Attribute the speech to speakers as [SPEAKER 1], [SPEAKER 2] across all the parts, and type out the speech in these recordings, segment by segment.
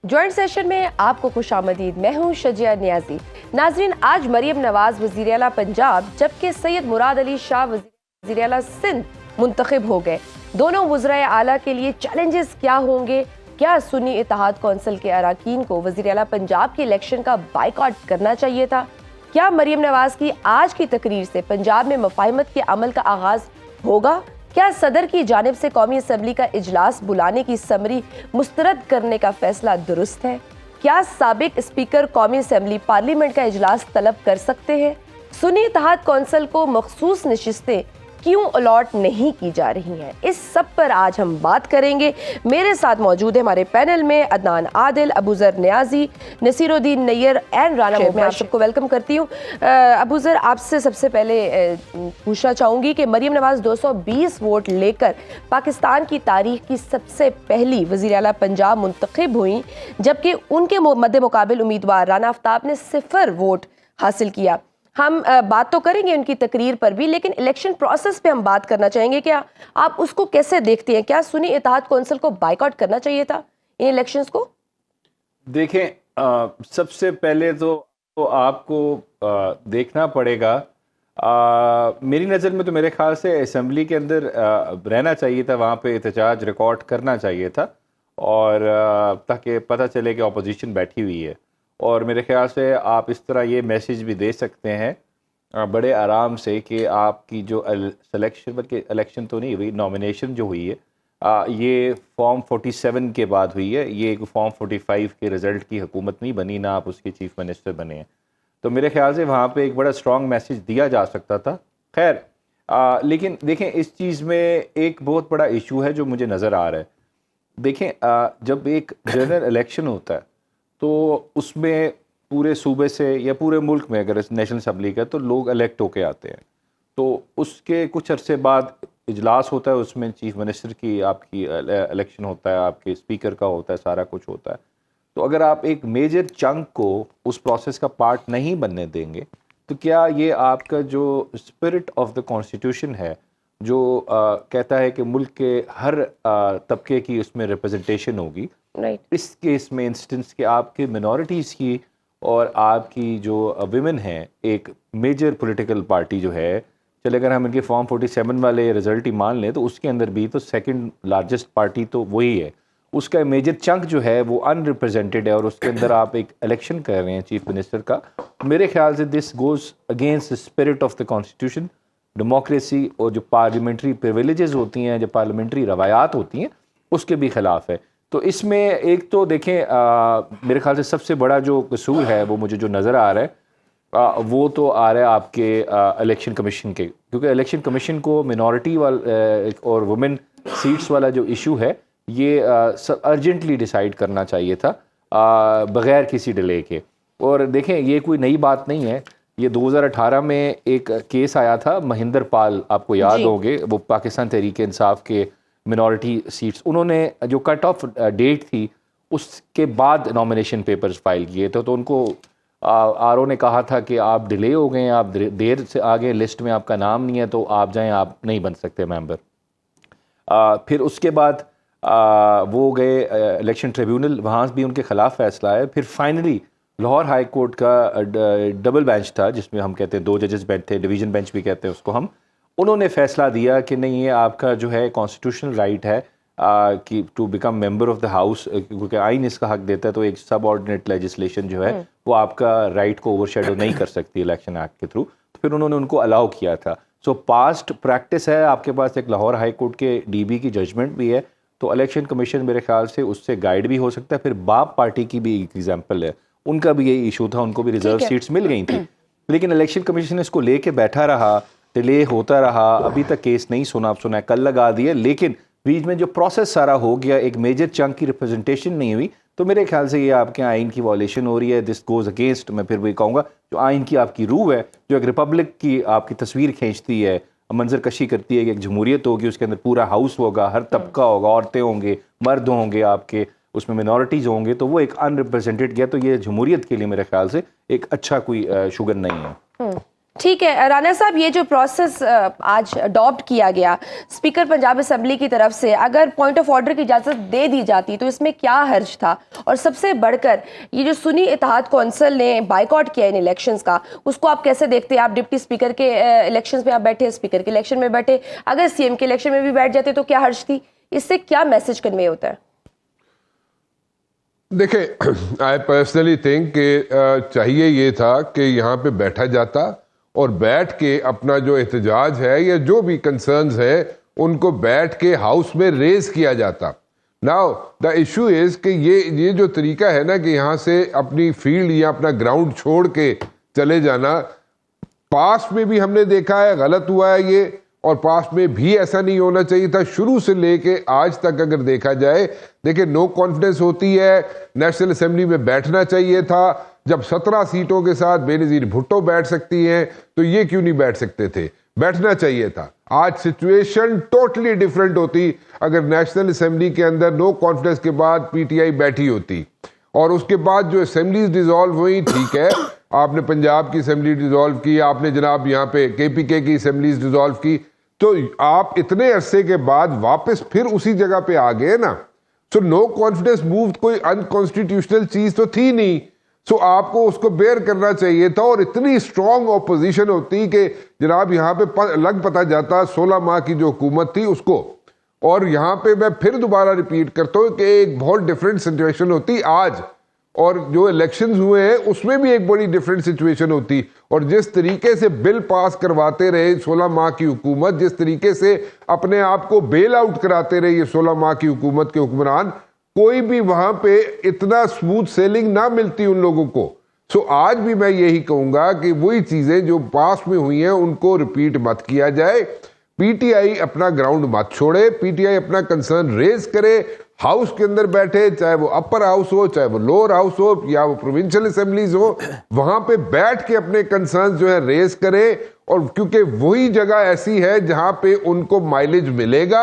[SPEAKER 1] Joint session میں آپ کو خوش آمدید. میں ہوں شجیہ نیازی. ناظرین, آج مریم نواز وزیر اعلیٰ پنجاب جبکہ سید مراد علی شاہ وزیر اعلیٰ سندھ منتخب ہو گئے. دونوں وزرائے اعلیٰ کے لیے چیلنجز کیا ہوں گے؟ کیا سنی اتحاد کونسل کے اراکین کو وزیر اعلیٰ پنجاب کے الیکشن کا بائیکاٹ کرنا چاہیے تھا؟ کیا مریم نواز کی آج کی تقریر سے پنجاب میں مفاہمت کے عمل کا آغاز ہوگا؟ کیا صدر کی جانب سے قومی اسمبلی کا اجلاس بلانے کی سمری مسترد کرنے کا فیصلہ درست ہے؟ کیا سابق اسپیکر قومی اسمبلی پارلیمنٹ کا اجلاس طلب کر سکتے ہیں؟ سنی اتحاد کونسل کو مخصوص نشستیں کیوں الاٹ نہیں کی جا رہی ہیں؟ اس سب پر آج ہم بات کریں گے. میرے ساتھ موجود ہیں ہمارے پینل میں عدنان عادل، ابوذر نیازی، نصیر الدین نیر اینڈ رانا. میں آپ سب کو ویلکم کرتی ہوں. ابوذر، آپ سے سب سے پہلے پوچھنا چاہوں گی کہ مریم نواز 220 ووٹ لے کر پاکستان کی تاریخ کی سب سے پہلی وزیر اعلیٰ پنجاب منتخب ہوئیں، جبکہ ان کے مد مقابل امیدوار رانا آفتاب نے 0 ووٹ حاصل کیا. ہم بات تو کریں گے ان کی تقریر پر بھی، لیکن الیکشن پروسیس پہ ہم بات کرنا چاہیں گے. کیا آپ اس کو کیسے دیکھتے ہیں؟ کیا سنی اتحاد کونسل کو بائیکاٹ کرنا چاہیے تھا ان الیکشنز کو؟
[SPEAKER 2] دیکھیں، سب سے پہلے تو آپ کو دیکھنا پڑے گا. میری نظر میں تو میرے خیال سے اسمبلی کے اندر رہنا چاہیے تھا، وہاں پہ احتجاج ریکارڈ کرنا چاہیے تھا، اور تاکہ پتہ چلے کہ اپوزیشن بیٹھی ہوئی ہے. اور میرے خیال سے آپ اس طرح یہ میسیج بھی دے سکتے ہیں بڑے آرام سے کہ آپ کی جو سلیکشن، بلکہ الیکشن تو نہیں ہوئی، نامینیشن جو ہوئی ہے یہ فارم 47 کے بعد ہوئی ہے. یہ ایک فارم 45 کے رزلٹ کی حکومت نہیں بنی، نہ آپ اس کے چیف منسٹر بنے ہیں. تو میرے خیال سے وہاں پہ ایک بڑا اسٹرانگ میسیج دیا جا سکتا تھا. خیر، لیکن دیکھیں اس چیز میں ایک بہت بڑا ایشو ہے جو مجھے نظر آ رہا ہے. دیکھیں، جب ایک جنرل الیکشن ہوتا ہے تو اس میں پورے صوبے سے یا پورے ملک میں اگر نیشنل اسمبلی کا تو لوگ الیکٹ ہو کے آتے ہیں. تو اس کے کچھ عرصے بعد اجلاس ہوتا ہے، اس میں چیف منسٹر کی آپ کی الیکشن ہوتا ہے، آپ کے اسپیکر کا ہوتا ہے، سارا کچھ ہوتا ہے. تو اگر آپ ایک میجر چنک کو اس پروسیس کا پارٹ نہیں بننے دیں گے تو کیا یہ آپ کا جو اسپرٹ آف دا کانسٹیٹیوشن ہے، جو کہتا ہے کہ ملک کے ہر طبقے کی اس میں ریپرزنٹیشن ہوگی، اس کیس میں انسٹنس کہ آپ کے منورٹیز کی اور آپ کی جو ویمن ہیں، ایک میجر پولیٹیکل پارٹی جو ہے، چلے اگر ہم ان کے فارم 47 والے رزلٹ ہی مان لیں تو اس کے اندر بھی تو سیکنڈ لارجسٹ پارٹی تو وہی ہے. اس کا میجر چنک جو ہے وہ ان ریپرزینٹیڈ ہے، اور اس کے اندر آپ ایک الیکشن کر رہے ہیں چیف منسٹر کا. میرے خیال سے this goes against the spirit of the constitution. Democracy اور جو پارلیمنٹری پریویلیجز ہوتی ہیں، جو پارلیمنٹری روایات ہوتی ہیں، اس کے بھی خلاف ہے. تو اس میں ایک تو دیکھیں، میرے خیال سے سب سے بڑا جو قصور ہے وہ مجھے جو نظر آ رہا ہے وہ تو آ رہا ہے آپ کے الیکشن کمیشن کے، کیونکہ الیکشن کمیشن کو منورٹی اور وومن سیٹس والا جو ایشو ہے یہ ارجنٹلی ڈیسائیڈ کرنا چاہیے تھا بغیر کسی ڈیلے کے. اور دیکھیں، یہ کوئی نئی بات نہیں ہے. یہ 2018 میں ایک کیس آیا تھا مہندر پال، آپ کو یاد ہوگے، وہ پاکستان تحریک انصاف کے منورٹی سیٹس، انہوں نے جو کٹ آف ڈیٹ تھی اس کے بعد نامینیشن پیپرز فائل کیے تھے. تو ان کو آر او نے کہا تھا کہ آپ ڈیلے ہو گئے ہیں، آپ دیر سے آگے لسٹ میں آپ کا نام نہیں ہے، تو آپ جائیں، آپ نہیں بن سکتے ممبر. پھر اس کے بعد وہ گئے الیکشن ٹریبیونل، وہاں بھی ان کے خلاف فیصلہ آیا. پھر فائنلی لاہور ہائی کورٹ کا ڈبل بینچ تھا، جس میں ہم کہتے ہیں 2 ججز بینچ تھے، ڈویژن بینچ بھی کہتے ہیں اس کو ہم. انہوں نے فیصلہ دیا کہ نہیں، یہ آپ کا جو ہے کانسٹیٹیوشنل رائٹ ہے کہ to become member of the house, کیونکہ آئین اس کا حق دیتا ہے. تو ایک سب آرڈینیٹ لیجسلیشن جو ہے وہ آپ کا رائٹ کو اوور شیڈو نہیں کر سکتی الیکشن ایکٹ کے تھرو. تو پھر انہوں نے ان کو الاؤ کیا تھا. سو پاسٹ پریکٹس ہے، آپ کے پاس ایک لاہور ہائی کورٹ کے ڈی بی کی ججمنٹ بھی ہے. تو الیکشن کمیشن میرے خیال سے اس سے گائیڈ بھی ہو سکتا ہے. پھر باپ پارٹی کی بھی ایک ایگزامپل ہے، ان کا بھی یہی ایشو تھا، ان کو بھی ریزرو سیٹس مل گئی تھیں، لیکن الیکشن کمیشن اس کو لے کے بیٹھا رہا، ڈیلے ہوتا رہا. ابھی تک کیس نہیں سنا، اب سنا ہے، کل لگا دیے، لیکن بیچ میں جو پروسیس سارا ہو گیا، ایک میجر چنک کی ریپرزنٹیشن نہیں ہوئی. تو میرے خیال سے یہ آپ کے آئین کی وائلیشن ہو رہی ہے. دس گوز اگینسٹ، میں پھر بھی کہوں گا، جو آئین کی آپ کی روح ہے، جو ایک ریپبلک کی آپ کی تصویر کھینچتی ہے، منظر کشی کرتی ہے کہ ایک جمہوریت ہوگی، اس کے اندر پورا ہاؤس ہوگا، ہر طبقہ ہوگا، عورتیں ہوں گے، مرد ہوں گے، آپ کے اس میں منورٹیز ہوں گے، تو وہ ایک ان ریپرزینٹیڈ گیا. تو یہ جمہوریت کے لیے میرے خیال سے ایک اچھا کوئی شوگر نہیں ہے.
[SPEAKER 1] ٹھیک ہے رانا صاحب، یہ جو پروسیس آج اڈاپٹ کیا گیا اسپیکر پنجاب اسمبلی کی طرف سے، اگر پوائنٹ آف آرڈر کی اجازت دے دی جاتی تو اس میں کیا حرج تھا؟ اور سب سے بڑھ کر یہ جو سنی اتحاد کونسل نے بائیکاٹ کیا ان الیکشنز کا، اس کو آپ کیسے دیکھتے ہیں؟ آپ ڈپٹی اسپیکر کے الیکشنز میں آپ بیٹھے، اسپیکر کے الیکشن میں بیٹھے، اگر سی ایم کے الیکشن میں بھی بیٹھ جاتے تو کیا حرج تھی؟ اس سے کیا میسج کنوے ہوتا ہے؟
[SPEAKER 3] دیکھیں آئی پرسنلی تھنک کہ چاہیے یہ تھا کہ یہاں پہ بیٹھا جاتا اور بیٹھ کے اپنا جو احتجاج ہے یا جو بھی کنسرنز ہے ان کو بیٹھ کے ہاؤس میں ریز کیا جاتا. ناؤ دا ایشو از کہ یہ جو طریقہ ہے نا کہ یہاں سے اپنی فیلڈ یا اپنا گراؤنڈ چھوڑ کے چلے جانا، پاسٹ میں بھی ہم نے دیکھا ہے غلط ہوا ہے یہ، اور پاسٹ میں بھی ایسا نہیں ہونا چاہیے تھا. شروع سے لے کے آج تک اگر دیکھا جائے، دیکھیں نو کانفیڈنس ہوتی ہے، نیشنل اسمبلی میں بیٹھنا چاہیے تھا. جب 17 سیٹوں کے ساتھ بے نظیر بھٹو بیٹھ سکتی ہیں تو یہ کیوں نہیں بیٹھ سکتے تھے؟ بیٹھنا چاہیے تھا. آج سچویشن ٹوٹلی ڈیفرنٹ ہوتی اگر نیشنل اسمبلی کے اندر نو کانفیڈنس کے بعد پی ٹی آئی بیٹھی ہوتی. اور اس کے بعد جو اسمبلیز ڈیزالو ہوئی، ٹھیک ہے آپ نے پنجاب کی اسمبلی ڈیزالو کی، آپ نے جناب یہاں پہ کے پی کے کی اسمبلیز ڈیزالو کی، تو آپ اتنے عرصے کے بعد واپس پھر اسی جگہ پہ آ گئے نا. سو نو کانفیڈنس موو کوئی انکانسٹیٹیوشنل چیز تو تھی نہیں. سو آپ کو اس کو بیئر کرنا چاہیے تھا، اور اتنی اسٹرانگ اپوزیشن ہوتی کہ جناب یہاں پہ لگ پتہ جاتا 16 ماہ کی جو حکومت تھی اس کو. اور یہاں پہ میں پھر دوبارہ ریپیٹ کرتا ہوں کہ ایک بہت ڈفرینٹ سچویشن ہوتی آج، اور جو الیکشنز ہوئے ہیں اس میں بھی ایک بڑی ڈفرینٹ سچویشن ہوتی. اور جس طریقے سے بل پاس کرواتے رہے 16 ماہ کی حکومت، جس طریقے سے اپنے آپ کو بیل آؤٹ کراتے رہے یہ 16 ماہ کی حکومت کے حکمران، کوئی بھی وہاں پہ اتنا سموتھ سیلنگ نہ ملتی ان لوگوں کو. سو آج بھی میں یہی کہوں گا کہ وہی چیزیں جو پاس میں ہوئی ہیں ان کو ریپیٹ مت کیا جائے. پی ٹی آئی اپنا گراؤنڈ مت چھوڑے، پی ٹی آئی اپنا کنسرن ریز کرے، ہاؤس کے اندر بیٹھے، چاہے وہ اپر ہاؤس ہو، چاہے وہ لوور ہاؤس ہو، یا وہ پروونشل اسمبلیز ہو، وہاں پہ بیٹھ کے اپنے کنسرن جو ہے ریز کرے. اور کیونکہ وہی جگہ ایسی ہے جہاں پہ ان کو مائلیج ملے گا،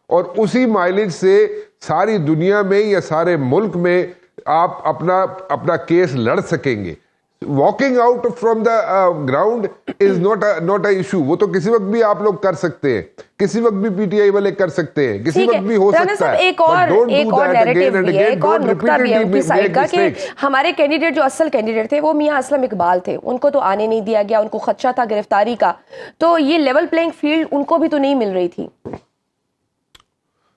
[SPEAKER 3] اور اسی مائلیج سے ساری دنیا میں یا سارے ملک میں آپ اپنا کیس لڑ سکیں گے. Walking out from the ground is not a issue. وہ تو کسی وقت بھی آپ لوگ کر سکتے ہیں، کسی وقت بھی پی ٹی آئی والے کر سکتے ہیں، کسی وقت بھی ہو سکتا ہے.
[SPEAKER 1] ایک اور نیریٹو بھی ہے، ایک اور نقطہ بھی ہے ان کی سائڈ کا کہ ہمارے کینڈیڈیٹ جو اصل کینڈیڈیٹ تھے وہ میاں اسلم اقبال تھے، ان کو تو آنے نہیں دیا گیا، ان کو خدشہ تھا گرفتاری کا. تو یہ لیول پلینگ فیلڈ ان کو بھی تو نہیں مل رہی تھی.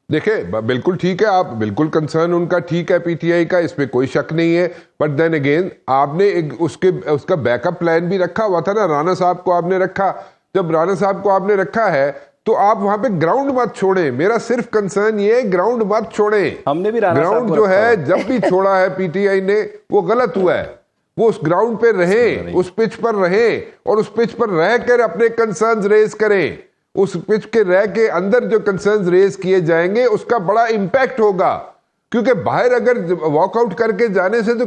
[SPEAKER 3] دیکھیں بالکل ٹھیک ہے، آپ بالکل کنسرن ان کا ٹھیک ہے پی ٹی آئی کا، اس پہ کوئی شک نہیں ہے. بٹ دین اگین آپ نے اس کا بیک اپ پلان بھی رکھا ہوا تھا نا. رانا صاحب کو آپ نے رکھا، جب رانا صاحب کو آپ نے رکھا ہے تو آپ وہاں پہ گراؤنڈ مت چھوڑیں. میرا صرف کنسرن یہ ہے گراؤنڈ مت چھوڑیں.
[SPEAKER 2] ہم نے بھی
[SPEAKER 3] گراؤنڈ جو ہے جب بھی چھوڑا ہے پی ٹی آئی نے وہ غلط ہوا ہے. وہ اس گراؤنڈ پہ رہیں، اس پچ پر رہیں، اور اس پچ پر رہ کر اپنے کنسرنز ریز کریں. اس پچ کے رہ کے اندر جو کنسرنز ریز کیے جائیں گے اس کا بڑا امپیکٹ ہوگا. کیونکہ باہر اگر واک آؤٹ کر کے جانے سے تو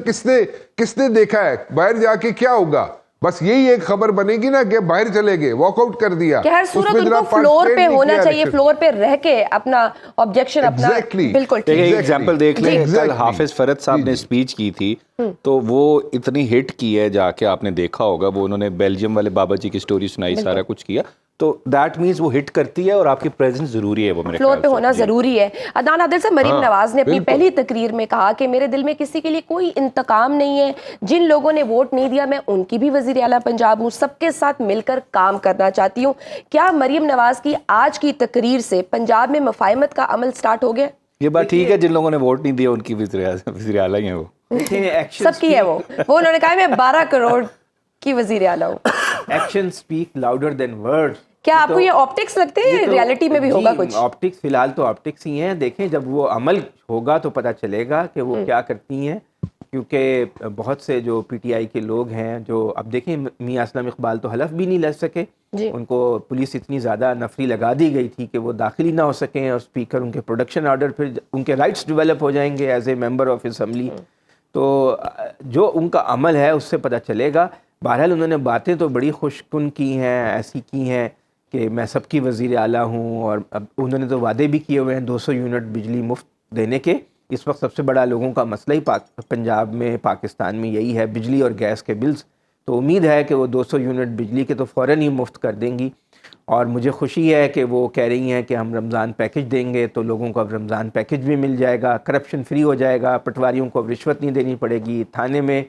[SPEAKER 3] کس نے دیکھا ہے باہر جا کے کیا ہوگا؟ بس یہی ایک خبر بنے گی نا کہ باہر چلے گئے، واک آؤٹ کر دیا.
[SPEAKER 1] کہ ہر صورت ان کو فلور پہ ہونا چاہیے، فلور پہ رہ کے اپنا آبجیکشن اپنا. بالکل ٹھیک.
[SPEAKER 2] ایک ایگزامپل دیکھ لیں، کل حافظ فرد صاحب نے اسپیچ کی تھی تو وہ اتنی ہٹ کی ہے، جا کے آپ نے دیکھا ہوگا، وہ انہوں نے بیلجیم والے بابا جی کی سٹوری سنائی، سارا کچھ کیا. تو دیٹ مینز وہ ہٹ کرتی ہے اور آپ کی پریزنس ضروری ہے، وہ میرے
[SPEAKER 1] فلور پہ ہونا ضروری ہے. عدنان عادل سے مریم نواز نے اپنی پہلی تقریر میں کہا کہ میرے دل میں کسی کے لیے کوئی انتقام نہیں ہے، جن لوگوں نے ووٹ نہیں دیا میں ان کی بھی وزیر اعلیٰ پنجاب ہوں، سب کے ساتھ مل کر کام کرنا چاہتی ہوں. کیا مریم نواز کی آج کی تقریر سے پنجاب میں مفاہمت کا عمل سٹارٹ ہو گیا؟
[SPEAKER 2] یہ بات ٹھیک ہے، جن لوگوں نے ووٹ نہیں دیا ان کی وزیر اعلیٰ ہی ہیں، وہ
[SPEAKER 1] سب کی ہے. وہ انہوں نے کہا میں 12 کروڑ کی وزیر اعلیٰ ہوں.
[SPEAKER 4] Action speak louder than word.
[SPEAKER 1] کیا آپ کو یہ آپٹکس لگتے ہیں؟ ریالٹی میں بھی ہوگا کچھ؟
[SPEAKER 4] آپٹکس فی الحال تو آپٹکس ہی ہیں. دیکھیں جب وہ عمل ہوگا تو پتہ چلے گا کہ وہ کیا کرتی ہیں. کیونکہ بہت سے جو پی ٹی آئی کے لوگ ہیں جو اب دیکھیں میاں اسلم اقبال تو حلف بھی نہیں لے سکے. ان کو پولیس اتنی زیادہ نفری لگا دی گئی تھی کہ وہ داخل ہی نہ ہو سکیں، اور اسپیکر ان کے پروڈکشن آرڈر پھر ان کے رائٹس ڈیولپ ہو جائیں گے as a member of assembly. تو جو ان کا عمل ہے اس سے پتہ چلے گا. بہرحال انہوں نے باتیں تو بڑی خوش کن کی ہیں، ایسی کی ہیں کہ میں سب کی وزیر اعلیٰ ہوں. اور اب انہوں نے تو وعدے بھی کیے ہوئے ہیں 200 یونٹ بجلی مفت دینے کے. اس وقت سب سے بڑا لوگوں کا مسئلہ ہی پنجاب میں، پاکستان میں یہی ہے، بجلی اور گیس کے بلز تو امید ہے کہ وہ 200 یونٹ بجلی کے تو فوراً ہی مفت کر دیں گی. اور مجھے خوشی ہے کہ وہ کہہ رہی ہیں کہ ہم رمضان پیکج دیں گے، تو لوگوں کو اب رمضان پیکج بھی مل جائے گا، کرپشن فری ہو جائے گا، پٹواریوں کو اب رشوت نہیں دینی پڑے گی، تھانے میں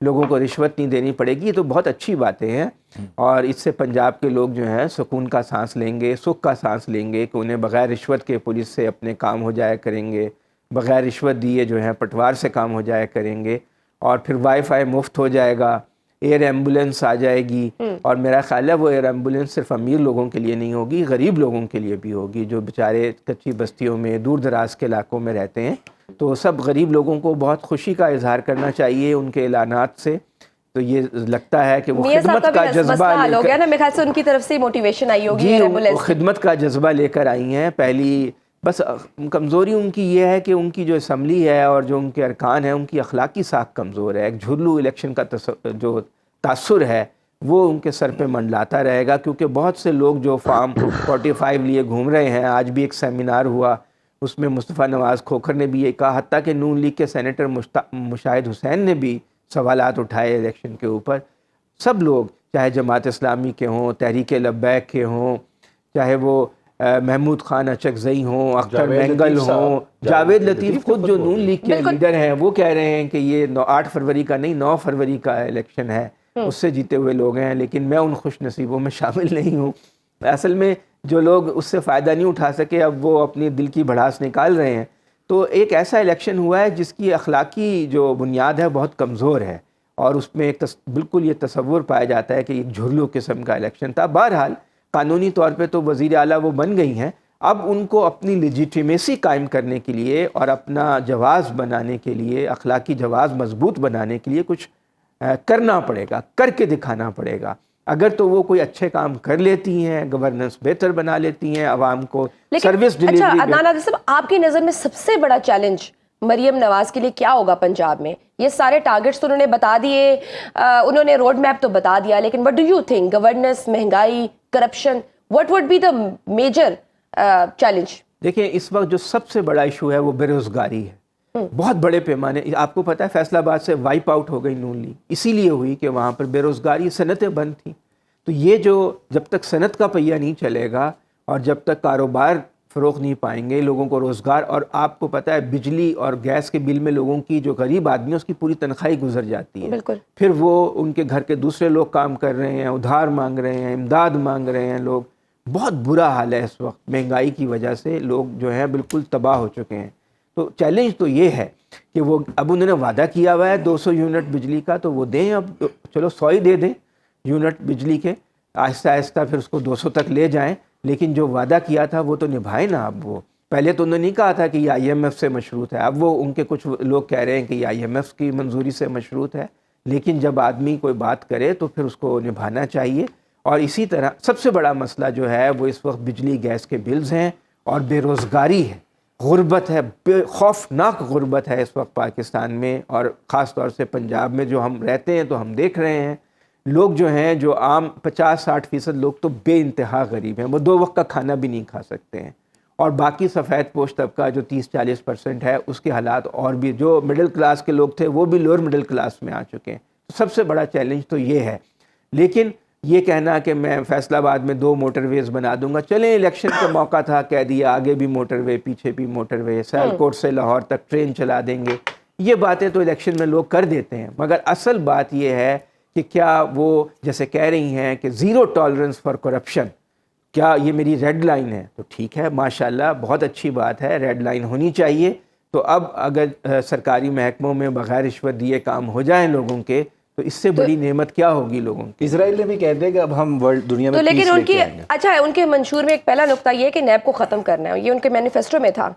[SPEAKER 4] لوگوں کو رشوت نہیں دینی پڑے گی. یہ تو بہت اچھی باتیں ہیں، اور اس سے پنجاب کے لوگ جو ہیں سکون کا سانس لیں گے، سکھ کا سانس لیں گے کہ انہیں بغیر رشوت کے پولیس سے اپنے کام ہو جایا کریں گے، بغیر رشوت دیے جو ہیں پٹوار سے کام ہو جایا کریں گے، اور پھر وائی فائی مفت ہو جائے گا، ایئر ایمبولینس آ جائے گی. اور میرا خیال ہے وہ ایئر ایمبولینس صرف امیر لوگوں کے لیے نہیں ہوگی، غریب لوگوں کے لیے بھی ہوگی، جو بیچارے کچی بستیوں میں دور دراز کے علاقوں میں رہتے ہیں. تو سب غریب لوگوں کو بہت خوشی کا اظہار کرنا چاہیے ان کے اعلانات سے. تو یہ لگتا ہے کہ وہ خدمت کا جذبہ
[SPEAKER 1] حل ہو گیا نا، میرے خیال سے ان کی طرف سے موٹیویشن آئی ہوگی.
[SPEAKER 4] جی، وہ خدمت کا جذبہ لے کر آئی ہیں. پہلی بس کمزوری ان کی یہ ہے کہ ان کی جو اسمبلی ہے اور جو ان کے ارکان ہیں ان کی اخلاقی ساکھ کمزور ہے. ایک جھرلو الیکشن کا جو تاثر ہے وہ ان کے سر پہ منڈلاتا رہے گا، کیونکہ بہت سے لوگ جو فارم 45 لیے گھوم رہے ہیں. آج بھی ایک سیمینار ہوا، اس میں مصطفیٰ نواز کھوکھر نے بھی یہ کہا، حتیٰ کہ نون لیگ کے سینیٹر مشاہد حسین نے بھی سوالات اٹھائے الیکشن کے اوپر. سب لوگ چاہے جماعت اسلامی کے ہوں، تحریک لبیک کے ہوں، چاہے وہ محمود خان اچکزئی ہوں، اختر مینگل ہوں، جاوید لطیف خود جو نون لیگ کے لیڈر ہیں وہ کہہ رہے ہیں کہ یہ 8 فروری کا نہیں 9 فروری کا الیکشن ہے، اس سے جیتے ہوئے لوگ ہیں. لیکن میں ان خوش نصیبوں میں شامل نہیں ہوں. اصل میں جو لوگ اس سے فائدہ نہیں اٹھا سکے اب وہ اپنی دل کی بھڑاس نکال رہے ہیں. تو ایک ایسا الیکشن ہوا ہے جس کی اخلاقی جو بنیاد ہے بہت کمزور ہے، اور اس میں ایک بالکل یہ تصور پایا جاتا ہے کہ ایک جھرلو قسم کا الیکشن تھا. بہرحال قانونی طور پہ تو وزیر اعلیٰ وہ بن گئی ہیں. اب ان کو اپنی لیجیٹیمیسی قائم کرنے کے لیے اور اپنا جواز بنانے کے لیے، اخلاقی جواز مضبوط بنانے کے لیے کچھ کرنا پڑے گا، کر کے دکھانا پڑے گا. اگر تو وہ کوئی اچھے کام کر لیتی ہیں، گورننس بہتر بنا لیتی ہیں، عوام کو سروس ڈیلیوری.
[SPEAKER 1] اچھا عدنان عادل صاحب، آپ کی نظر میں سب سے بڑا چیلنج مریم نواز کے لیے کیا ہوگا پنجاب میں؟ یہ سارے ٹارگٹس تو انہوں نے بتا دیے، انہوں نے روڈ میپ تو بتا دیا، لیکن what do you think? Governance, مہنگائی، corruption, what would be the major challenge?
[SPEAKER 4] دیکھیں اس وقت جو سب سے بڑا ایشو ہے وہ بے روزگاری ہے. بہت بڑے پیمانے، آپ کو پتہ ہے فیصل آباد سے وائپ آؤٹ ہو گئی نون لیگ، اسی لیے ہوئی کہ وہاں پر بے روزگاری، صنعتیں بند تھیں. تو یہ جو جب تک صنعت کا پہیہ نہیں چلے گا اور جب تک کاروبار فروغ نہیں پائیں گے، لوگوں کو روزگار، اور آپ کو پتہ ہے بجلی اور گیس کے بل میں لوگوں کی جو غریب آدمی ہے اس کی پوری تنخواہ گزر جاتی ہے.
[SPEAKER 1] بالکل.
[SPEAKER 4] پھر وہ ان کے گھر کے دوسرے لوگ کام کر رہے ہیں، ادھار مانگ رہے ہیں، امداد مانگ رہے ہیں لوگ. بہت برا حال ہے اس وقت، مہنگائی کی وجہ سے لوگ جو ہیں بالکل تباہ ہو چکے ہیں. تو چیلنج تو یہ ہے کہ وہ اب انہوں نے وعدہ کیا ہوا ہے 200 یونٹ بجلی کا، تو وہ دیں. اب چلو 100 ہی دے دیں یونٹ بجلی کے، آہستہ آہستہ پھر اس کو 200 تک لے جائیں. لیکن جو وعدہ کیا تھا وہ تو نبھائے نا. اب وہ پہلے تو انہوں نے نہیں کہا تھا کہ یہ IMF سے مشروط ہے، اب وہ ان کے کچھ لوگ کہہ رہے ہیں کہ یہ IMF کی منظوری سے مشروط ہے. لیکن جب آدمی کوئی بات کرے تو پھر اس کو نبھانا چاہیے. اور اسی طرح سب سے بڑا مسئلہ جو ہے وہ اس وقت بجلی گیس کے بلز ہیں اور بے روزگاری ہے، غربت ہے، بے خوفناک غربت ہے اس وقت پاکستان میں، اور خاص طور سے پنجاب میں جو ہم رہتے ہیں تو ہم دیکھ رہے ہیں لوگ جو ہیں، جو عام 50-60% لوگ تو بے انتہا غریب ہیں، وہ 2 وقت کا کھانا بھی نہیں کھا سکتے ہیں. اور باقی سفید پوش طبقہ جو 30-40% ہے اس کے حالات اور بھی، جو مڈل کلاس کے لوگ تھے وہ بھی لوور مڈل کلاس میں آ چکے ہیں. سب سے بڑا چیلنج تو یہ ہے. لیکن یہ کہنا کہ میں فیصل آباد میں 2 موٹر ویز بنا دوں گا، چلیں الیکشن کا موقع تھا، کہہ دیا آگے بھی موٹر وے پیچھے بھی موٹر وے، سیالکوٹ سے لاہور تک ٹرین چلا دیں گے. یہ باتیں تو الیکشن میں لوگ کر دیتے ہیں، مگر اصل بات یہ ہے کہ کیا وہ جیسے کہہ رہی ہیں کہ زیرو ٹالرنس فار کرپشن، کیا یہ میری ریڈ لائن ہے؟ تو ٹھیک ہے، ماشاءاللہ بہت اچھی بات ہے، ریڈ لائن ہونی چاہیے. تو اب اگر سرکاری محکموں میں بغیر رشوت دیے کام ہو جائیں لوگوں کے، تو اس سے بڑی نعمت کیا ہوگی لوگوں کی.
[SPEAKER 2] اسرائیل نے بھی کہہ دیا کہ اب ہم ورلڈ دنیا میں
[SPEAKER 1] تو لیکن
[SPEAKER 2] پیس
[SPEAKER 1] ان
[SPEAKER 2] لے
[SPEAKER 1] کی
[SPEAKER 2] کے آئیں گے.
[SPEAKER 1] اچھا ان کے منشور میں ایک پہلا نقطہ یہ ہے کہ نیب کو ختم کرنا ہے، یہ ان کے مینیفیسٹو میں تھا،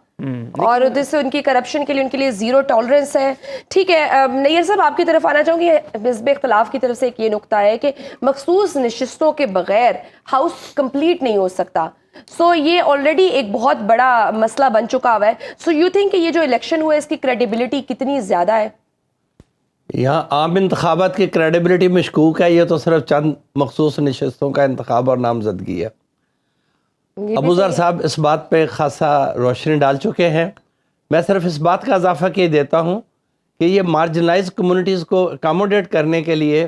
[SPEAKER 1] اور ادھر سے ان کی کرپشن کے لیے ان کے لیے زیرو ٹالرنس ہے. ٹھیک ہے نیئر صاحب، آپ کی طرف آنا چاہوں گی. حزب اختلاف کی طرف سے ایک یہ نقطہ ہے کہ مخصوص نشستوں کے بغیر ہاؤس کمپلیٹ نہیں ہو سکتا. سو یہ آلریڈی ایک بہت بڑا مسئلہ بن چکا ہوا ہے. سو یو تھنک کہ یہ جو الیکشن ہوا ہے اس کی کریڈیبلٹی کتنی زیادہ ہے؟
[SPEAKER 5] یہاں عام انتخابات کی کریڈیبلٹی مشکوک ہے، یہ تو صرف چند مخصوص نشستوں کا انتخاب اور نامزدگی ہے. ابو ذر صاحب اس بات پہ خاصا روشنی ڈال چکے ہیں. میں صرف اس بات کا اضافہ کیے دیتا ہوں کہ یہ مارجنلائز کمیونٹیز کو اکاموڈیٹ کرنے کے لیے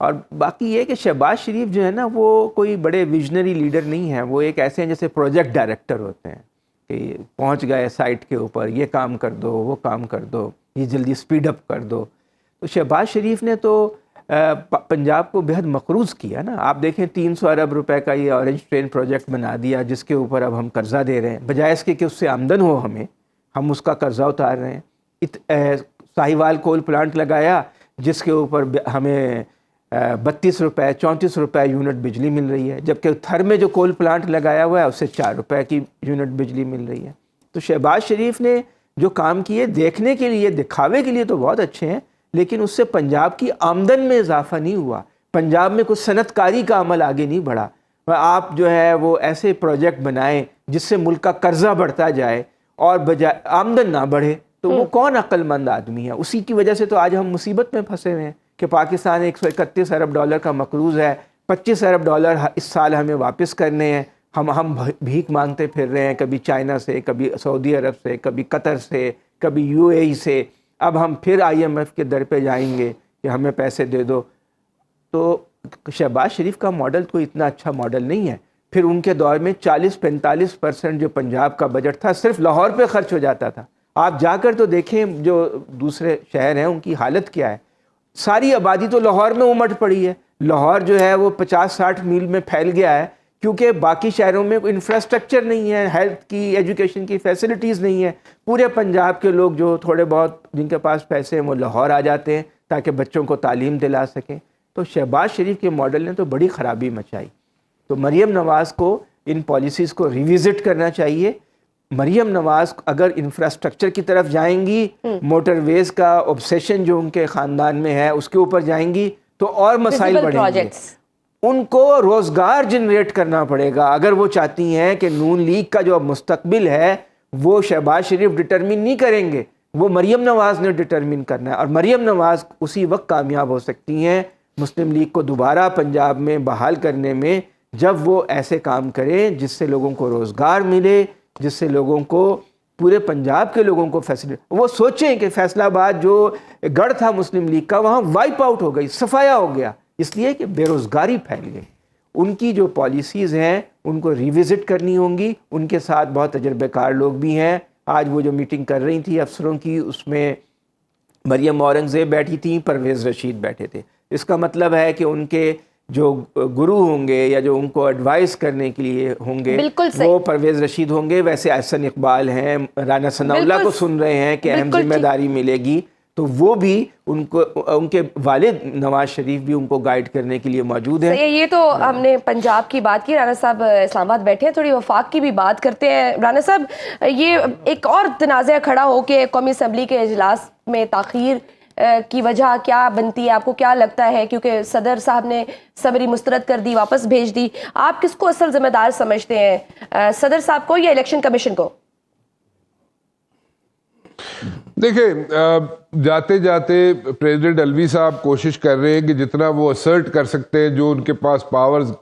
[SPEAKER 4] اور باقی یہ کہ شہباز شریف جو ہے نا وہ کوئی بڑے ویژنری لیڈر نہیں ہیں، وہ ایک ایسے ہیں جیسے پروجیکٹ ڈائریکٹر ہوتے ہیں کہ پہنچ گئے سائٹ کے اوپر، یہ کام کر دو، وہ کام کر دو، یہ جلدی سپیڈ اپ کر دو. تو شہباز شریف نے تو پنجاب کو بہت مقروض کیا نا. آپ دیکھیں 300 ارب روپے کا یہ اورنج ٹرین پروجیکٹ بنا دیا جس کے اوپر اب ہم قرضہ دے رہے ہیں، بجائے اس کے کہ اس سے آمدن ہو ہم اس کا قرضہ اتار رہے ہیں. ساہیوال کول پلانٹ لگایا جس کے اوپر ہمیں 32 روپے 34 روپے یونٹ بجلی مل رہی ہے، جبکہ تھر میں جو کول پلانٹ لگایا ہوا ہے اس سے 4 روپے کی یونٹ بجلی مل رہی ہے. تو شہباز شریف نے جو کام کیے دیکھنے کے لیے، دکھاوے کے لیے تو بہت اچھے ہیں، لیکن اس سے پنجاب کی آمدن میں اضافہ نہیں ہوا، پنجاب میں کوئی صنعت کاری کا عمل آگے نہیں بڑھا. آپ جو ہے وہ ایسے پروجیکٹ بنائیں جس سے ملک کا قرضہ بڑھتا جائے اور بجائے آمدن نہ بڑھے، تو وہ کون عقل مند آدمی ہے؟ اسی کی وجہ سے تو آج ہم مصیبت میں پھنسے ہوئے ہیں کہ پاکستان 131 ارب ڈالر کا مقروض ہے، 25 ارب ڈالر اس سال ہمیں واپس کرنے ہیں. ہم بھیک مانگتے پھر رہے ہیں، کبھی چائنا سے، کبھی سعودی عرب سے، کبھی قطر سے، کبھی UAE سے. اب ہم پھر IMF کے در پہ جائیں گے کہ ہمیں پیسے دے دو. تو شہباز شریف کا ماڈل کوئی اتنا اچھا ماڈل نہیں ہے. پھر ان کے دور میں 40-45% جو پنجاب کا بجٹ تھا صرف لاہور پہ خرچ ہو جاتا تھا. آپ جا کر تو دیکھیں جو دوسرے شہر ہیں ان کی حالت کیا ہے. ساری آبادی تو لاہور میں امٹ پڑی ہے. لاہور جو ہے وہ 50-60 میل میں پھیل گیا ہے کیونکہ باقی شہروں میں کوئی انفراسٹرکچر نہیں ہے، ہیلتھ کی، ایجوکیشن کی فیسلٹیز نہیں ہے. پورے پنجاب کے لوگ جو تھوڑے بہت جن کے پاس پیسے ہیں وہ لاہور آ جاتے ہیں تاکہ بچوں کو تعلیم دلا سکیں. تو شہباز شریف کے ماڈل نے تو بڑی خرابی مچائی. تو مریم نواز کو ان پالیسیز کو ریوزٹ کرنا چاہیے. مریم نواز اگر انفراسٹرکچر کی طرف جائیں گی، موٹر ویز کا اوبسیشن جو ان کے خاندان میں ہے اس کے اوپر جائیں گی تو اور مسائل بڑھیں گے. ان کو روزگار جنریٹ کرنا پڑے گا اگر وہ چاہتی ہیں کہ نون لیگ کا جو مستقبل ہے وہ شہباز شریف ڈٹرمن نہیں کریں گے، وہ مریم نواز نے ڈٹرمن کرنا ہے. اور مریم نواز اسی وقت کامیاب ہو سکتی ہیں مسلم لیگ کو دوبارہ پنجاب میں بحال کرنے میں جب وہ ایسے کام کریں جس سے لوگوں کو روزگار ملے، جس سے لوگوں کو، پورے پنجاب کے لوگوں کو فیسلٹی. وہ سوچیں کہ فیصل آباد جو گڑھ تھا مسلم لیگ کا وہاں وائپ آؤٹ ہو گئی، صفایا ہو گیا، اس لیے کہ بے روزگاری پھیل گئی. ان کی جو پالیسیز ہیں ان کو ریوزٹ کرنی ہوں گی. ان کے ساتھ بہت تجربے کار لوگ بھی ہیں. آج وہ جو میٹنگ کر رہی تھی افسروں کی اس میں مریم اورنگزیب بیٹھی تھیں، پرویز رشید بیٹھے تھے. اس کا مطلب ہے کہ ان کے جو گرو ہوں گے یا جو ان کو ایڈوائز کرنے کے لیے ہوں گے وہ پرویز رشید ہوں گے. ویسے احسن اقبال ہیں، رانا ثناء اللہ کو سن رہے ہیں کہ اہم ذمہ داری ملے گی، تو وہ بھی ان کو، ان کے والد نواز شریف بھی ان کو گائیڈ کرنے کے لیے موجود ہیں.
[SPEAKER 1] یہ تو ہم نے پنجاب کی بات کی. رانا صاحب اسلام آباد بیٹھے ہیں، تھوڑی وفاق کی بھی بات کرتے ہیں. رانا صاحب یہ ایک اور تنازع کھڑا ہو کہ قومی اسمبلی کے اجلاس میں تاخیر کی وجہ کیا بنتی ہے؟ آپ کو کیا لگتا ہے؟ کیونکہ صدر صاحب نے سمری مسترد کر دی، واپس بھیج دی. آپ کس کو اصل ذمہ دار سمجھتے ہیں، صدر صاحب کو یا الیکشن کمیشن کو؟
[SPEAKER 3] دیکھیں، جاتے جاتے پریزیڈنٹ الوی صاحب کوشش کر رہے ہیں کہ جتنا وہ اسرٹ کر سکتے ہیں، جو ان کے پاس پاورز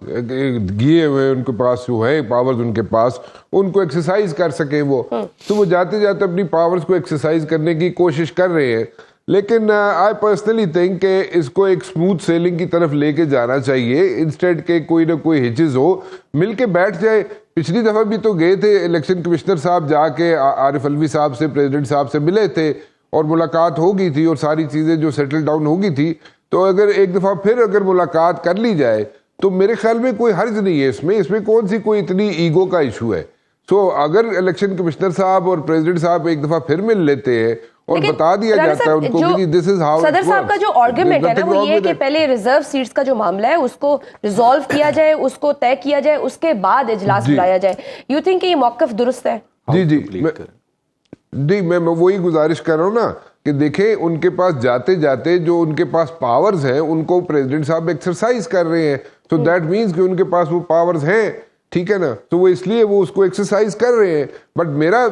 [SPEAKER 3] گیے ہوئے، ان کے پاس جو ہے پاورز ان کے پاس، ان کو ایکسرسائز کر سکیں وہ. تو وہ جاتے جاتے اپنی پاورز کو ایکسرسائز کرنے کی کوشش کر رہے ہیں. لیکن آئی پرسنلی تھنک کہ اس کو ایک سموتھ سیلنگ کی طرف لے کے جانا چاہیے، انسٹیڈ کہ کوئی نہ کوئی ہچز ہو، مل کے بیٹھ جائے. پچھلی دفعہ بھی تو گئے تھے الیکشن کمشنر صاحب، جا کے عارف الوی صاحب سے، پریزیڈنٹ صاحب سے ملے تھے اور ملاقات ہو گئی تھی اور ساری چیزیں جو سیٹل ڈاؤن ہو گئی تھی. تو اگر ایک دفعہ پھر اگر ملاقات کر لی جائے تو میرے خیال میں کوئی حرج نہیں ہے اس میں کون سی کوئی اتنی ایگو کا ایشو ہے. سو اگر الیکشن کمشنر صاحب اور پریزیڈنٹ صاحب ایک دفعہ پھر مل لیتے ہیں اور بتا دیا جاتا ہے ان کو کہ دس از ہاؤ.
[SPEAKER 1] صدر صاحب کا جو آرگومنٹ ہے نا وہ یہ کہ پہلے ریزرو سیٹس کا جو معاملہ ہے اس کو ریزالو کیا جائے، اس کو طے کیا جائے، اس کے بعد اجلاس بلایا جائے. یو تھنک کہ یہ موقف درست ہے؟
[SPEAKER 3] جی میں وہی گزارش کر رہا ہوں نا کہ دیکھیں ان کے پاس جاتے جاتے جو ان کے پاس پاورز ہیں ان کو پریزیڈنٹ صاحب ایکسرسائز کر رہے ہیں. تو دیٹ مینس کہ ان کے پاس وہ پاورز ہیں، ٹھیک ہے نا. تو وہ اس لیے وہ اس کو ایکسرسائز کر رہے ہیں. بٹ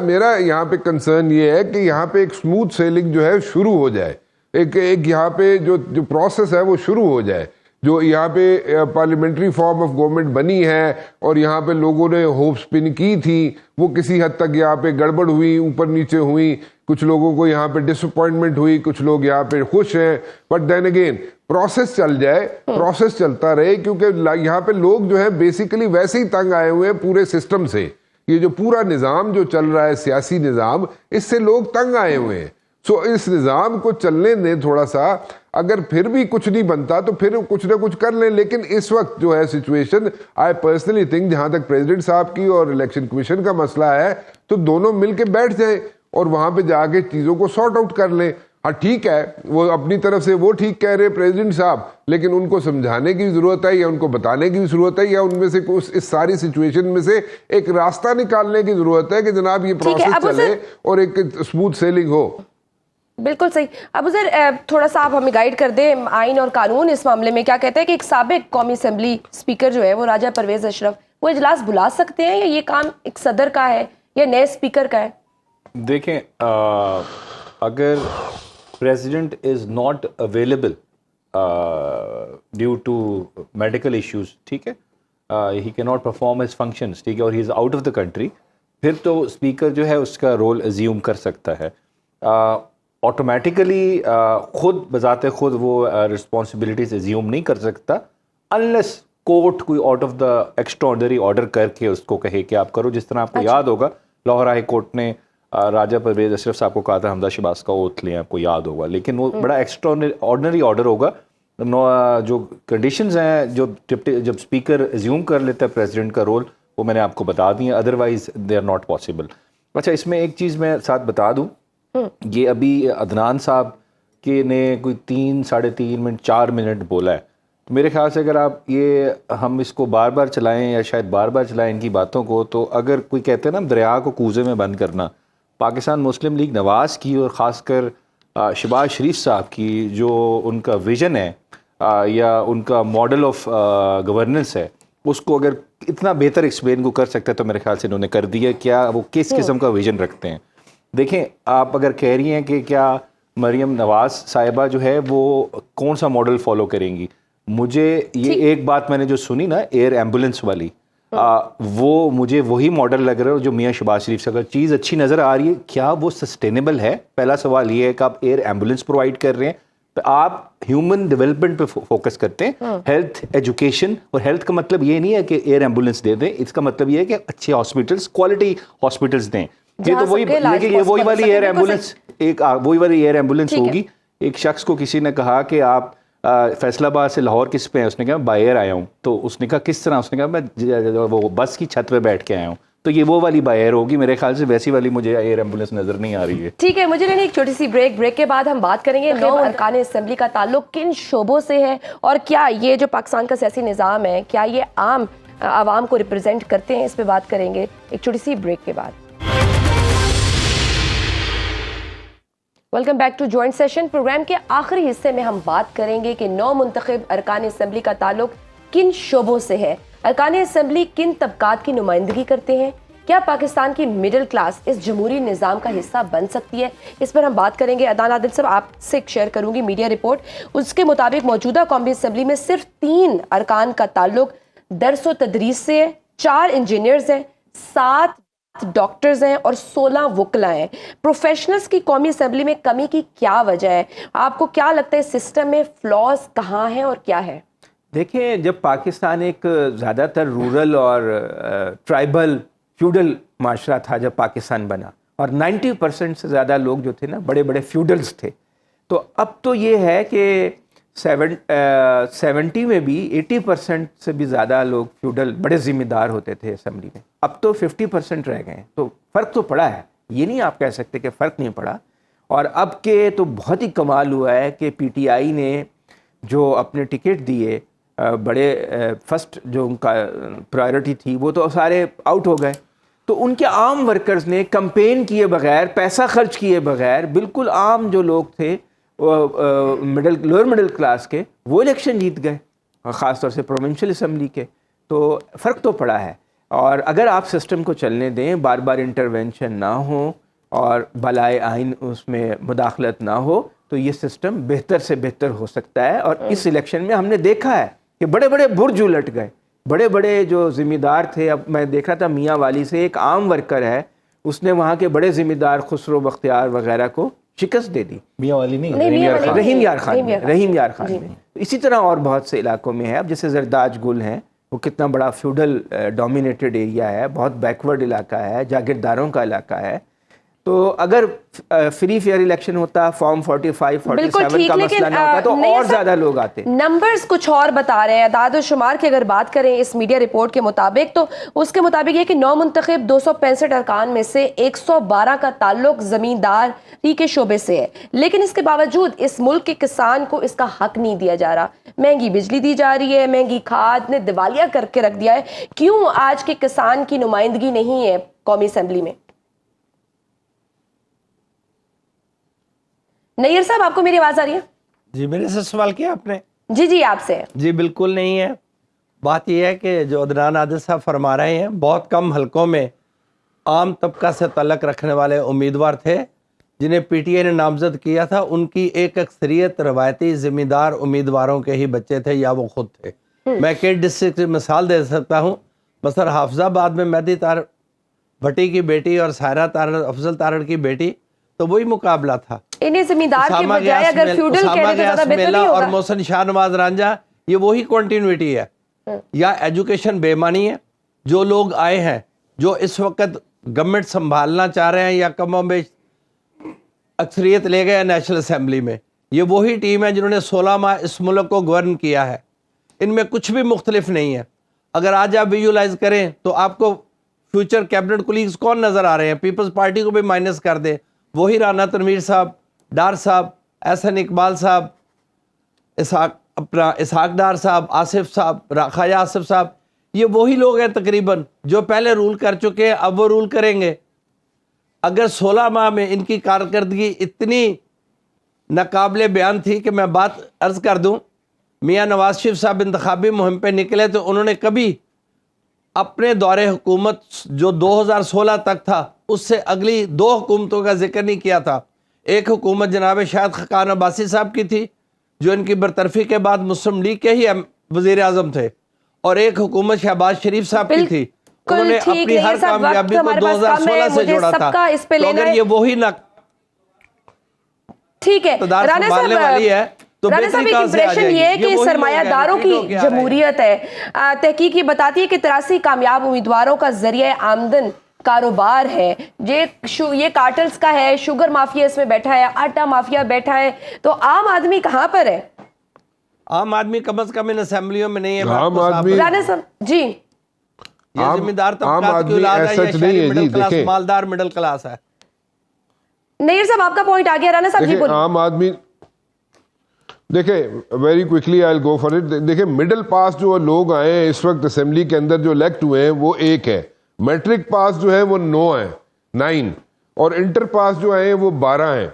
[SPEAKER 3] میرا یہاں پہ کنسرن یہ ہے کہ یہاں پہ ایک سموتھ سیلنگ جو ہے شروع ہو جائے، ایک یہاں پہ جو پروسیس ہے وہ شروع ہو جائے. جو یہاں پہ پارلیمنٹری فارم آف گورنمنٹ بنی ہے اور یہاں پہ لوگوں نے ہوپ سپن کی تھی وہ کسی حد تک یہاں پہ گڑبڑ ہوئی, اوپر نیچے ہوئی, کچھ لوگوں کو یہاں پہ ڈس اپوائنٹمنٹ ہوئی, کچھ لوگ یہاں پہ خوش ہیں. بٹ دین اگین پروسیس چل جائے, پروسیس چلتا رہے, کیونکہ یہاں پہ لوگ جو ہے بیسیکلی ویسے ہی تنگ آئے ہوئے ہیں پورے سسٹم سے. یہ جو پورا نظام جو چل رہا ہے سیاسی نظام, اس سے لوگ تنگ آئے ہوئے ہیں. سو اس نظام کو چلنے دیں تھوڑا سا, اگر پھر بھی کچھ نہیں بنتا تو پھر کچھ نہ کچھ کر لیں. لیکن اس وقت جو ہے سچویشن, آئی پرسنلی تھنک جہاں تک پریزیڈنٹ صاحب کی اور الیکشن کمیشن کا مسئلہ ہے, تو دونوں مل کے بیٹھ جائیں اور وہاں پہ جا کے چیزوں کو سارٹ آؤٹ کر لیں. ہاں ٹھیک ہے, وہ اپنی طرف سے وہ ٹھیک کہہ رہے پریزیڈنٹ صاحب, لیکن ان کو سمجھانے کی ضرورت ہے یا ان کو بتانے کی ضرورت ہے یا ان میں سے اس ساری سچویشن میں سے ایک راستہ نکالنے کی ضرورت ہے کہ جناب یہ پروسیس چلے اور ایک اسموتھ سیلنگ ہو.
[SPEAKER 1] بالکل صحیح. ابو ذر تھوڑا سا آپ ہمیں گائیڈ کر دیں, آئین اور قانون اس معاملے میں کیا کہتا ہے کہ ایک سابق قومی اسمبلی اسپیکر جو ہے وہ راجہ پرویز اشرف, وہ اجلاس بلا سکتے ہیں یا یہ کام ایک صدر کا ہے یا نئے اسپیکر کا ہے؟
[SPEAKER 2] دیکھیں, اگر president is not available due to medical issues, ٹھیک ہے, ہی کی ناٹ پرفارم ہز فنکشنز, ٹھیک ہے, اور he is out of the country, پھر تو اسپیکر جو ہے اس کا رول ازیوم کر سکتا ہے. آٹومیٹیکلی خود بذات خود وہ رسپانسبلٹیز ازیوم نہیں کر سکتا انلیس کورٹ کوئی out of the extraordinary order کر کے اس کو کہے کہ آپ کرو. جس طرح آپ کو یاد ہوگا لاہور ہائی کورٹ نے راجہ پرویز اشرف صاحب کو کہا تھا حمزہ شہباز کا اوتھ لیں, آپ کو یاد ہوگا, لیکن وہ بڑا ایکسٹرا آرڈنری آرڈر ہوگا. جو کنڈیشنز ہیں جب اسپیکر ازیوم کر لیتا ہے پریزیڈنٹ کا رول, وہ میں نے آپ کو بتا دی ہیں, otherwise they are not possible. اچھا, اس میں ایک چیز میں ساتھ بتا دوں, یہ ابھی عدنان صاحب کے نے کوئی 3-3.5 منٹ 4 منٹ بولا ہے. تو میرے خیال سے اگر آپ ہم اس کو بار بار چلائیں یا شاید بار بار چلائیں ان کی باتوں کو, تو اگر کوئی کہتے ہیں نا دریا کو کوزے میں بند کرنا, پاکستان مسلم لیگ نواز کی اور خاص کر شہباز شریف صاحب کی جو ان کا ویژن ہے یا ان کا ماڈل آف گورننس ہے, اس کو اگر اتنا بہتر ایکسپلین کو کر سکتا ہے تو میرے خیال سے انہوں نے کر دیا. کیا وہ کس قسم کا ویژن رکھتے ہیں؟ دیکھیں, آپ اگر کہہ رہی ہیں کہ کیا مریم نواز صاحبہ جو ہے وہ کون سا ماڈل فالو کریں گی, مجھے یہ ایک بات میں نے جو سنی نا ایئر ایمبولنس والی, وہ مجھے وہی ماڈل لگ رہا ہے جو میاں شہباز شریف سے. اگر چیز اچھی نظر آ رہی ہے, کیا وہ سسٹینیبل ہے؟ پہلا سوال یہ ہے کہ آپ ایئر ایمبولنس پرووائڈ کر رہے ہیں, تو آپ ہیومن ڈیولپمنٹ پہ فوکس کرتے ہیں, ہیلتھ ایجوکیشن, اور ہیلتھ کا مطلب یہ نہیں ہے کہ ایئر ایمبولنس دے دیں, اس کا مطلب یہ ہے کہ اچھے ہاسپٹلس, کوالٹی ہاسپٹلس دیں. یہ تو وہی, لیکن یہ وہی والی ایئر ایمبولنس, ایک وہی والی ایئر ایمبولنس ہوگی. ایک شخص کو کسی نے کہا کہ آپ فیصل آباد سے لاہور کس پہ ہیں, اس نے کہا بائی ایئر آیا ہوں. تو اس نے کہا کس طرح, اس نے کہا میں وہ بس کی چھت پہ بیٹھ کے آیا ہوں. تو یہ وہ والی بائی ایئر ہوگی, میرے خیال سے ویسی والی مجھے ایئر ایمبولنس نظر نہیں آ رہی ہے.
[SPEAKER 1] ٹھیک ہے, مجھے لینا ایک چھوٹی سی بریک کے بعد ہم بات کریں گے 9 ارکان اسمبلی کا تعلق کن شعبوں سے ہے, اور کیا یہ جو پاکستان کا سیاسی نظام ہے کیا یہ عام عوام کو ریپرزینٹ کرتے ہیں, اس پہ بات کریں گے ایک چھوٹی سی بریک کے بعد. Welcome back to joint session. Programme کے آخری حصے میں ہم بات کریں گے کہ 9 منتخب ارکان اسمبلی کا تعلق کن شعبوں سے ہے, ارکان اسمبلی کن طبقات کی نمائندگی کرتے ہیں, کیا پاکستان کی مڈل کلاس اس جمہوری نظام کا حصہ بن سکتی ہے, اس پر ہم بات کریں گے. عدنان عادل صاحب, آپ سے شیئر کروں گی میڈیا رپورٹ. اس کے مطابق موجودہ قومی اسمبلی میں صرف 3 ارکان کا تعلق درس و تدریس سے ہے, 4 انجینئرز ہیں, 7 ڈاکٹرز ہیں اور 16 وکلاء ہیں. پروفیشنلز کی قومی اسمبلی میں کمی کی کیا وجہ ہے؟ آپ کو کیا لگتا ہے سسٹم میں فلاز کہاں ہیں اور کیا ہے؟
[SPEAKER 4] دیکھیں, جب پاکستان ایک زیادہ تر رورل اور ٹرائبل فیوڈل معاشرہ تھا, جب پاکستان بنا, اور 90% سے زیادہ لوگ جو تھے نا بڑے بڑے فیوڈلز تھے, تو اب تو یہ ہے کہ 70 میں بھی 80% سے بھی زیادہ لوگ فیوڈل بڑے ذمہ دار ہوتے تھے اسمبلی میں. اب تو 50% رہ گئے ہیں. تو فرق تو پڑا ہے, یہ نہیں آپ کہہ سکتے کہ فرق نہیں پڑا. اور اب کے تو بہت ہی کمال ہوا ہے کہ پی ٹی آئی نے جو اپنے ٹکٹ دیے, بڑے فرسٹ جو ان کا پرائرٹی تھی وہ تو سارے آؤٹ ہو گئے. تو ان کے عام ورکرز نے کمپین کیے بغیر, پیسہ خرچ کیے بغیر, بالکل عام جو لوگ تھے لوئر مڈل کلاس کے, وہ الیکشن جیت گئے, خاص طور سے پروونشل اسمبلی کے. تو فرق تو پڑا ہے. اور اگر آپ سسٹم کو چلنے دیں, بار بار انٹرونشن نہ ہو اور بالائے آئین اس میں مداخلت نہ ہو, تو یہ سسٹم بہتر سے بہتر ہو سکتا ہے. اور اس الیکشن میں ہم نے دیکھا ہے کہ بڑے بڑے برج الٹ گئے. بڑے بڑے جو ذمہ دار تھے, اب میں دیکھ رہا تھا میاں والی سے, ایک عام ورکر ہے, اس نے وہاں کے بڑے ذمہ دار خسرو بختیار وغیرہ کو شکست دے دی.
[SPEAKER 2] میاں والی نہیں,
[SPEAKER 4] رحیم یار خان میں. اسی طرح اور بہت سے علاقوں میں ہے. اب جیسے زرداج گل ہیں, وہ کتنا بڑا فیوڈل ڈومینیٹڈ ایریا ہے, بہت بیکورڈ علاقہ ہے, جاگیرداروں کا علاقہ ہے. تو اگر فری فیئر الیکشن ہوتا, فارم 45 47 کا مسئلہ نہ ہوتا تو اور زیادہ لوگ آتے.
[SPEAKER 1] نمبرز کچھ اور بتا رہے ہیں. اعداد و شمار کی اگر بات کریں اس میڈیا رپورٹ کے مطابق, تو اس کے مطابق یہ کہ 9 منتخب 265 ارکان میں سے 112 کا تعلق زمینداری کے شعبے سے ہے. لیکن اس کے باوجود اس ملک کے کسان کو اس کا حق نہیں دیا جا رہا. مہنگی بجلی دی جا رہی ہے, مہنگی کھاد نے دیوالیہ کر کے رکھ دیا ہے. کیوں آج کے کسان کی نمائندگی نہیں ہے قومی اسمبلی میں؟ نیر صاحب, آپ کو میری آواز آ رہی ہے؟
[SPEAKER 5] جی, میرے سے سوال کیا آپ نے؟
[SPEAKER 1] جی آپ سے.
[SPEAKER 5] جی بالکل نہیں ہے. بات یہ ہے کہ جو عدنان عادل صاحب فرما رہے ہیں, بہت کم حلقوں میں عام طبقہ سے تعلق رکھنے والے امیدوار تھے جنہیں پی ٹی آئی نے نامزد کیا تھا. ان کی ایک اکثریت روایتی ذمہ دار امیدواروں کے ہی بچے تھے یا وہ خود تھے. میں کئی ڈسٹرکٹ کی مثال دے سکتا ہوں. مثلا حافظ آباد میں مہدی طارق بھٹی کی بیٹی اور سائرہ طارق افضل طارق کی بیٹی, تو وہی مقابلہ تھا.
[SPEAKER 1] انہیں زمیندار کے بجائے اگر فیوڈل کہہ رہے تو زیادہ بہتر نہیں ہوگا.
[SPEAKER 5] اور محسن شاہ نواز رانجھا, یہ وہی کنٹینیوٹی ہے. یا ایجوکیشن بے معنی ہے. جو لوگ آئے ہیں, جو اس وقت گورنمنٹ سنبھالنا چاہ رہے ہیں یا کم و بیش اکثریت لے گئے نیشنل اسمبلی میں, یہ وہی ٹیم ہے جنہوں نے 16 ماہ اس ملک کو گورن کیا ہے. ان میں کچھ بھی مختلف نہیں ہے. اگر آج آپ ویژولائز کریں تو آپ کو فیوچر کیبنٹ کولیگز کون نظر آ رہے ہیں؟ پیپلز پارٹی کو بھی مائنس کر دیں, وہی رانا تنویر صاحب, ڈار صاحب, احسن اقبال صاحب, اسحاق ڈار صاحب, آصف صاحب, خواجہ آصف صاحب, یہ وہی لوگ ہیں تقریباً جو پہلے رول کر چکے ہیں, اب وہ رول کریں گے. اگر 16 ماہ میں ان کی کارکردگی اتنی ناقابل بیان تھی کہ میں بات عرض کر دوں, میاں نواز شریف صاحب انتخابی مہم پہ نکلے تو انہوں نے کبھی اپنے دور حکومت جو 2016 تک تھا اس سے اگلی 2 حکومتوں کا ذکر نہیں کیا تھا. ایک حکومت جناب شاہد خاقان عباسی صاحب کی تھی جو ان کی برطرفی کے بعد مسلم لیگ کے ہی وزیر اعظم تھے, اور ایک حکومت شہباز شریف صاحب کی تھی. انہوں نے اپنی ہر کامیابی کو 2016 سے جوڑا تھا. تو اگر یہ وہی نہ
[SPEAKER 1] ٹھیک ہے رانا صاحب,
[SPEAKER 5] تو
[SPEAKER 1] امپریشن یہ ہے کہ سرمایہ داروں کی جمہوریت ہے. تحقیق یہ بتاتی ہے کہ 83 کامیاب امیدواروں کا ذریعہ آمدن کاروبار ہے. یہ کارٹلز کا ہے, شوگر مافیا اس میں بیٹھا ہے, آٹا مافیا بیٹھا ہے. تو عام آدمی کہاں پر ہے؟
[SPEAKER 5] عام آدمی کم از کم ان اسمبلیوں میں نہیں ہے.
[SPEAKER 3] عام آدمی
[SPEAKER 1] رانا صاحب جی,
[SPEAKER 5] یہ زمین دار طبقات کی اولاد ہے یا شہری مڈل کلاس, مالدار مڈل کلاس ہے.
[SPEAKER 1] نیر صاحب آپ کا پوائنٹ آ گیا. رانا صاحب جی بولیے.
[SPEAKER 3] عام آدمی دیکھیں, very quickly I will go for it. دیکھیں مڈل پاس جو لوگ آئے ہیں اس وقت اسمبلی کے اندر جو الیکٹ ہوئے ہیں وہ 1 ہے. میٹرک پاس جو ہے وہ 9 ہیں, 9, اور انٹر پاس جو آئے ہیں وہ 12 ہیں,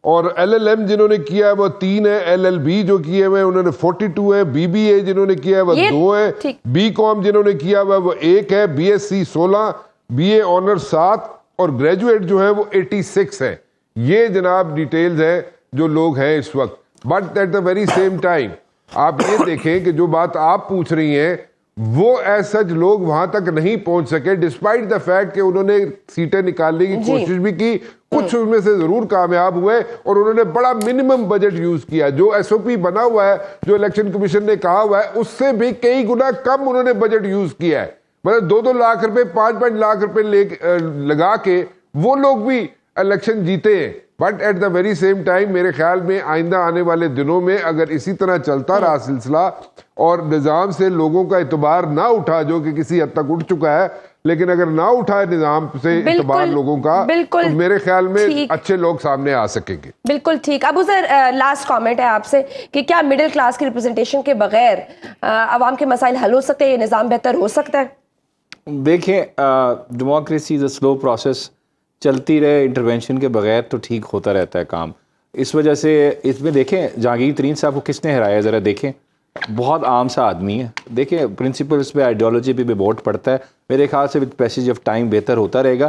[SPEAKER 3] اور ایل ایل ایم جنہوں نے کیا ہے وہ 3 ہیں, ایل ایل بی جو کیے ہوئے ہیں انہوں نے 42 ہیں, بی بی اے جنہوں نے کیا ہے وہ 2 ہیں, بی کام جنہوں نے کیا ہوا ہے وہ 1 ہے, B S C 16, B A honour 7, اور گریجویٹ جو ہے وہ 86 ہیں. یہ جناب ڈیٹیلز ہیں جو لوگ ہیں اس وقت. But at the very same time آپ یہ دیکھیں کہ جو بات آپ پوچھ رہی ہیں وہ ایز سچ لوگ وہاں تک نہیں پہنچ سکے, ڈسپائٹ دا فیکٹ کہ انہوں نے سیٹیں نکالنے کی کوشش بھی کی, کچھ ان میں سے ضرور کامیاب ہوئے, اور انہوں نے بڑا منیمم بجٹ یوز کیا. جو ایس او پی بنا ہوا ہے, جو الیکشن کمیشن نے کہا ہوا ہے, اس سے بھی کئی گنا کم انہوں نے بجٹ یوز کیا ہے. مطلب 2-2 لاکھ روپے, 5-5 لاکھ روپے لگا کے وہ لوگ بھی الیکشن جیتے ہیں. But at the very same time میرے خیال میں آئندہ آنے والے دنوں میں اگر اسی طرح چلتا رہا سلسلہ اور نظام سے لوگوں کا اعتبار نہ اٹھا, جو کہ کسی حد تک اٹھ چکا ہے, لیکن اگر نہ اٹھائے نظام سے اعتبار لوگوں کا, تو میرے خیال میں اچھے لوگ سامنے آ سکیں گے.
[SPEAKER 1] بالکل ٹھیک. ابو ذر لاسٹ کامنٹ ہے آپ سے کہ کیا مڈل کلاس کی ریپرزنٹیشن کے بغیر عوام کے مسائل حل ہو سکتے ہیں, یہ نظام بہتر ہو سکتا ہے؟
[SPEAKER 2] دیکھیں democracy is a slow process, چلتی رہے انٹرونشن کے بغیر تو ٹھیک ہوتا رہتا ہے کام. اس وجہ سے اس میں دیکھیں جہانگیر ترین صاحب کو کس نے ہرایا, ذرا دیکھیں, بہت عام سا آدمی ہے. دیکھیں پرنسپلس پہ, آئیڈیالوجی پہ بھی ووٹ پڑتا ہے. میرے خیال سے وتھ پیسیج آف ٹائم بہتر ہوتا رہے گا.